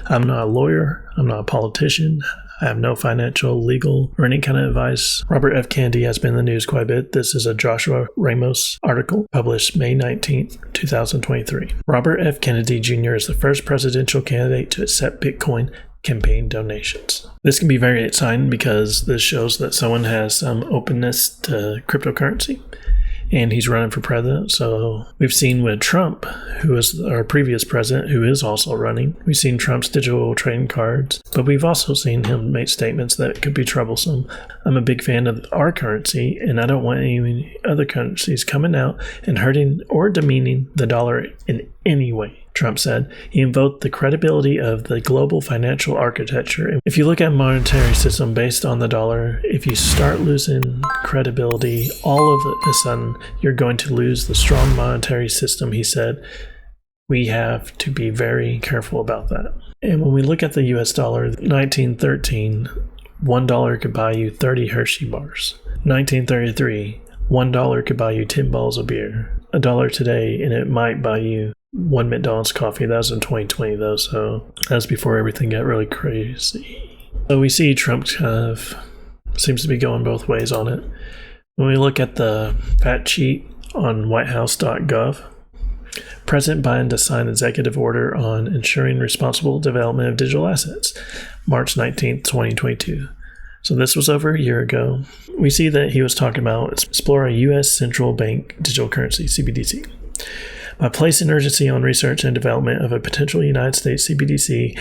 I'm not a lawyer. I'm not a politician. I have no financial, legal, or any kind of advice. Robert F. Kennedy has been in the news quite a bit. This is a Joshua Ramos article published May 19th, 2023. Robert F. Kennedy Jr. is the first presidential candidate to accept Bitcoin campaign donations. This can be very exciting because this shows that someone has some openness to cryptocurrency, and he's running for president. So we've seen with Trump, who is our previous president, who is also running, we've seen Trump's digital trading cards, but we've also seen him make statements that could be troublesome. I'm a big fan of our currency, and I don't want any other currencies coming out and hurting or demeaning the dollar in any way, Trump said. He invoked the credibility of the global financial architecture. If you look at monetary system based on the dollar, if you start losing credibility, all of a sudden you're going to lose the strong monetary system, he said. We have to be very careful about that. And when we look at the US dollar, 1913, $1 could buy you 30 Hershey bars. 1933, $1 could buy you 10 bottles of beer. $1 today, and it might buy you one McDonald's coffee. That was in 2020 though, so that's before everything got really crazy. So we see Trump kind of seems to be going both ways on it. When we look at the fact sheet on whitehouse.gov, President Biden to sign executive order on ensuring responsible development of digital assets, March 19th, 2022. So this was over a year ago. We see that he was talking about explore a U.S. central bank digital currency, CBDC. By placing urgency on research and development of a potential United States CBDC,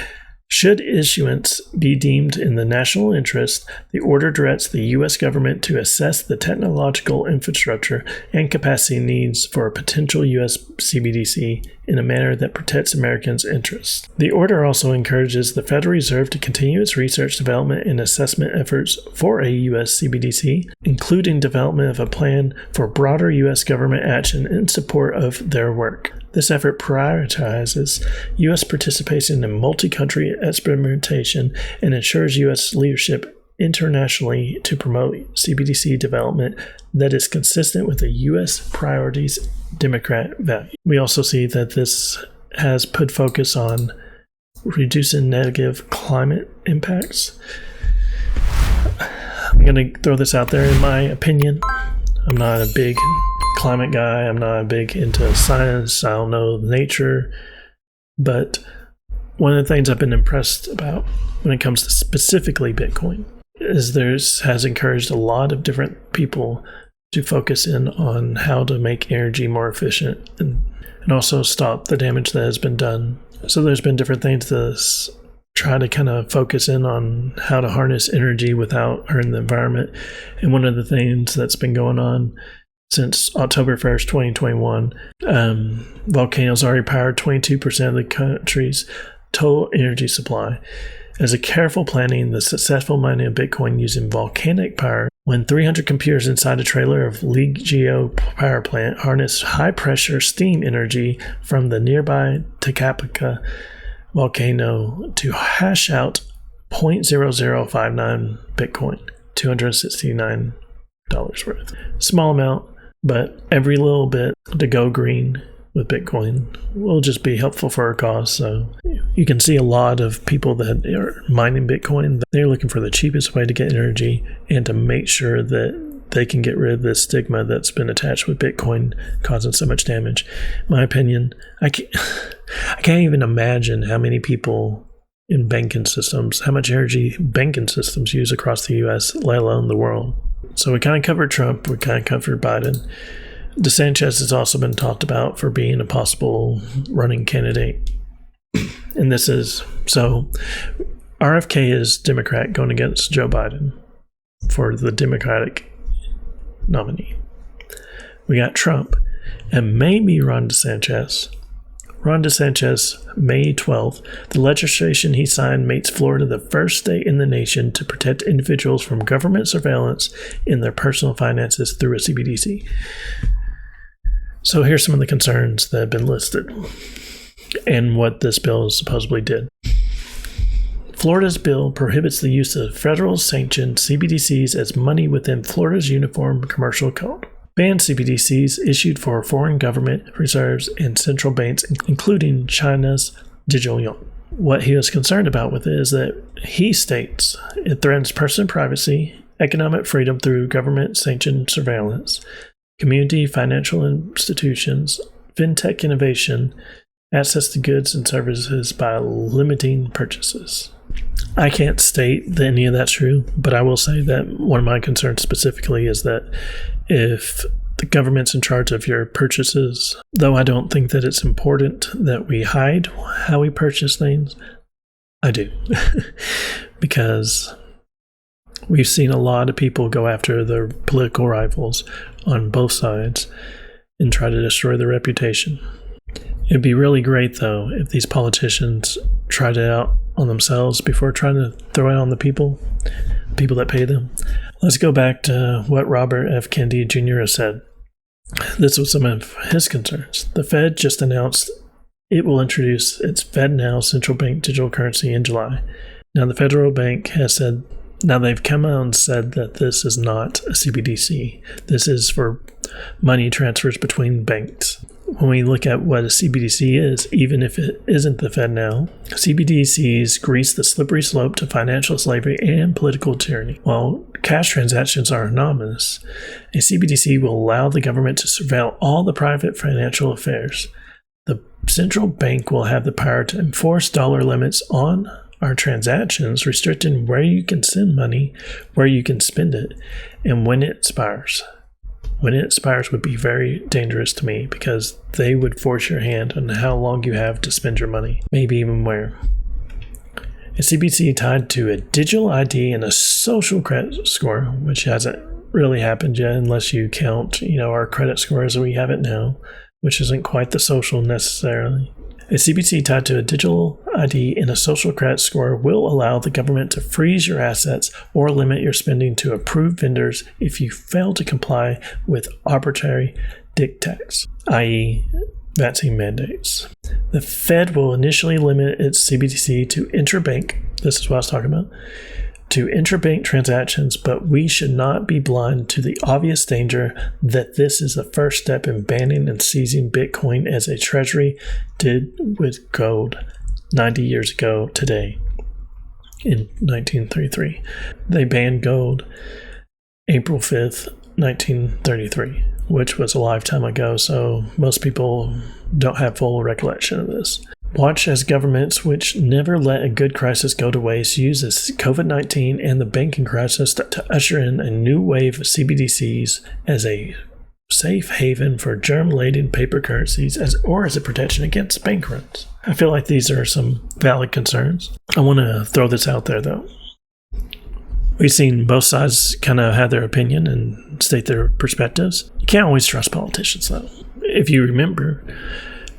should issuance be deemed in the national interest, the order directs the U.S. government to assess the technological infrastructure and capacity needs for a potential U.S. CBDC in a manner that protects Americans' interests. The order also encourages the Federal Reserve to continue its research, development, and assessment efforts for a U.S. CBDC, including development of a plan for broader U.S. government action in support of their work. This effort prioritizes U.S. participation in multi-country experimentation and ensures U.S. leadership internationally to promote CBDC development that is consistent with the U.S. priorities, Democrat value. We also see that this has put focus on reducing negative climate impacts. I'm going to throw this out there in my opinion. I'm not a big climate guy. I'm not big into science. I don't know nature. But one of the things I've been impressed about when it comes to specifically Bitcoin is has encouraged a lot of different people to focus in on how to make energy more efficient and also stop the damage that has been done. So there's been different things to try to kind of focus in on how to harness energy without hurting the environment. And one of the things that's been going on since October 1st, 2021, volcanoes already powered 22% of the country's total energy supply. As a careful planning, the successful mining of Bitcoin using volcanic power, when 300 computers inside a trailer of Ligio power plant harness high-pressure steam energy from the nearby Titicaca volcano to hash out 0.0059 Bitcoin, $269 worth. Small amount, but every little bit to go green with Bitcoin will just be helpful for our cause. So you can see a lot of people that are mining Bitcoin, they're looking for the cheapest way to get energy and to make sure that they can get rid of the stigma that's been attached with Bitcoin causing so much damage. In my opinion, I can't even imagine how many people in banking systems, how much energy banking systems use across the U.S., let alone the world. So we kind of covered Trump, we kind of covered Biden. DeSantis has also been talked about for being a possible running candidate. And this is, so RFK is Democrat going against Joe Biden for the Democratic nominee. We got Trump and maybe Ron DeSantis. Ron DeSantis, May 12th, the legislation he signed makes Florida the first state in the nation to protect individuals from government surveillance in their personal finances through a CBDC. So here's some of the concerns that have been listed and what this bill supposedly did. Florida's bill prohibits the use of federal sanctioned CBDCs as money within Florida's Uniform Commercial Code. Banned CBDCs issued for foreign government reserves and central banks, including China's digital yuan. What he was concerned about with it is that he states it threatens personal privacy, economic freedom through government-sanctioned surveillance, community financial institutions, fintech innovation, access to goods and services by limiting purchases. I can't state that any of that's true, but I will say that one of my concerns specifically is that if the government's in charge of your purchases, though I don't think that it's important that we hide how we purchase things, I do. Because we've seen a lot of people go after their political rivals on both sides and try to destroy their reputation. It'd be really great, though, if these politicians tried it out on themselves before trying to throw it on the people that pay them. Let's go back to what Robert F. Kennedy Jr. has said. This was some of his concerns. The Fed just announced it will introduce its FedNow central bank digital currency in July. Now, the federal bank has said, now they've come out and said that this is not a CBDC. This is for money transfers between banks. When we look at what a CBDC is, even if it isn't the FedNow, CBDCs grease the slippery slope to financial slavery and political tyranny. While cash transactions are anonymous, a CBDC will allow the government to surveil all the private financial affairs. The central bank will have the power to enforce dollar limits on our transactions, restricting where you can send money, where you can spend it, and when it expires. When it expires would be very dangerous to me because they would force your hand on how long you have to spend your money, maybe even where. A CBDC tied to a digital ID and a social credit score, which hasn't really happened yet unless you count, our credit score as we have it now, which isn't quite the social necessarily. A CBDC tied to a digital ID and a social credit score will allow the government to freeze your assets or limit your spending to approved vendors if you fail to comply with arbitrary dictates, i.e., vaccine mandates. The Fed will initially limit its CBDC to intrabank, this is what I was talking about, to intrabank transactions, but we should not be blind to the obvious danger that this is the first step in banning and seizing Bitcoin as a treasury did with gold 90 years ago today in 1933. They banned gold April 5th, 1933, which was a lifetime ago, so most people don't have full recollection of this. Watch as governments which never let a good crisis go to waste use this COVID-19 and the banking crisis to usher in a new wave of CBDCs as a safe haven for germ-laden paper currencies or as a protection against bank runs. I feel like these are some valid concerns. I want to throw this out there, though. We've seen both sides kind of have their opinion and state their perspectives. You can't always trust politicians, though. If you remember,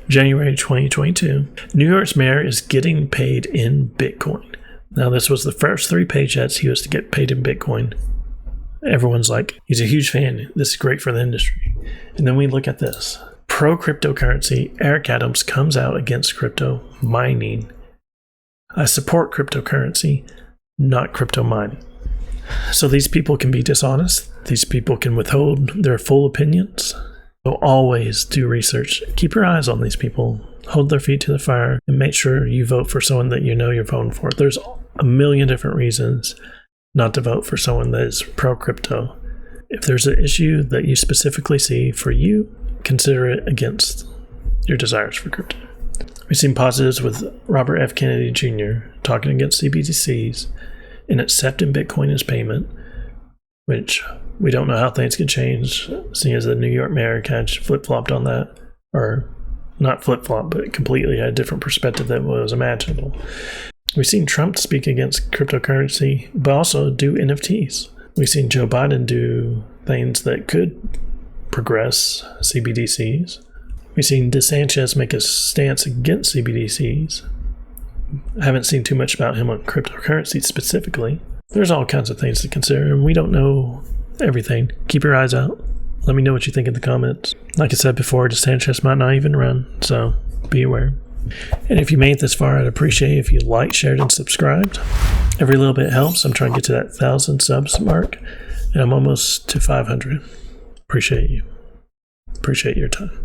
January 2022, New York's mayor is getting paid in Bitcoin. Now, this was the first 3 paychecks he was to get paid in Bitcoin. Everyone's like, he's a huge fan. This is great for the industry. And then we look at this. Pro-cryptocurrency, Eric Adams comes out against crypto mining. I support cryptocurrency, not crypto mining. So these people can be dishonest. These people can withhold their full opinions. So always do research. Keep your eyes on these people. Hold their feet to the fire and make sure you vote for someone that you know you're voting for. There's a million different reasons not to vote for someone that is pro-crypto. If there's an issue that you specifically see for you, consider it against your desires for crypto. We've seen positives with Robert F. Kennedy Jr. talking against CBDCs and accepting Bitcoin as payment, which we don't know how things could change, seeing as the New York mayor kind of flip-flopped on that, or not flip-flop, but completely had a different perspective than was imaginable. We've seen Trump speak against cryptocurrency, but also do NFTs. We've seen Joe Biden do things that could progress CBDCs. We've seen DeSantis make a stance against CBDCs. I haven't seen too much about him on cryptocurrency specifically. There's all kinds of things to consider, and we don't know everything. Keep your eyes out. Let me know what you think in the comments. Like I said before, DeSantis might not even run, so be aware. And if you made it this far, I'd appreciate if you liked, shared, and subscribed. Every little bit helps. I'm trying to get to that 1,000 subs mark, and I'm almost to 500. Appreciate you. Appreciate your time.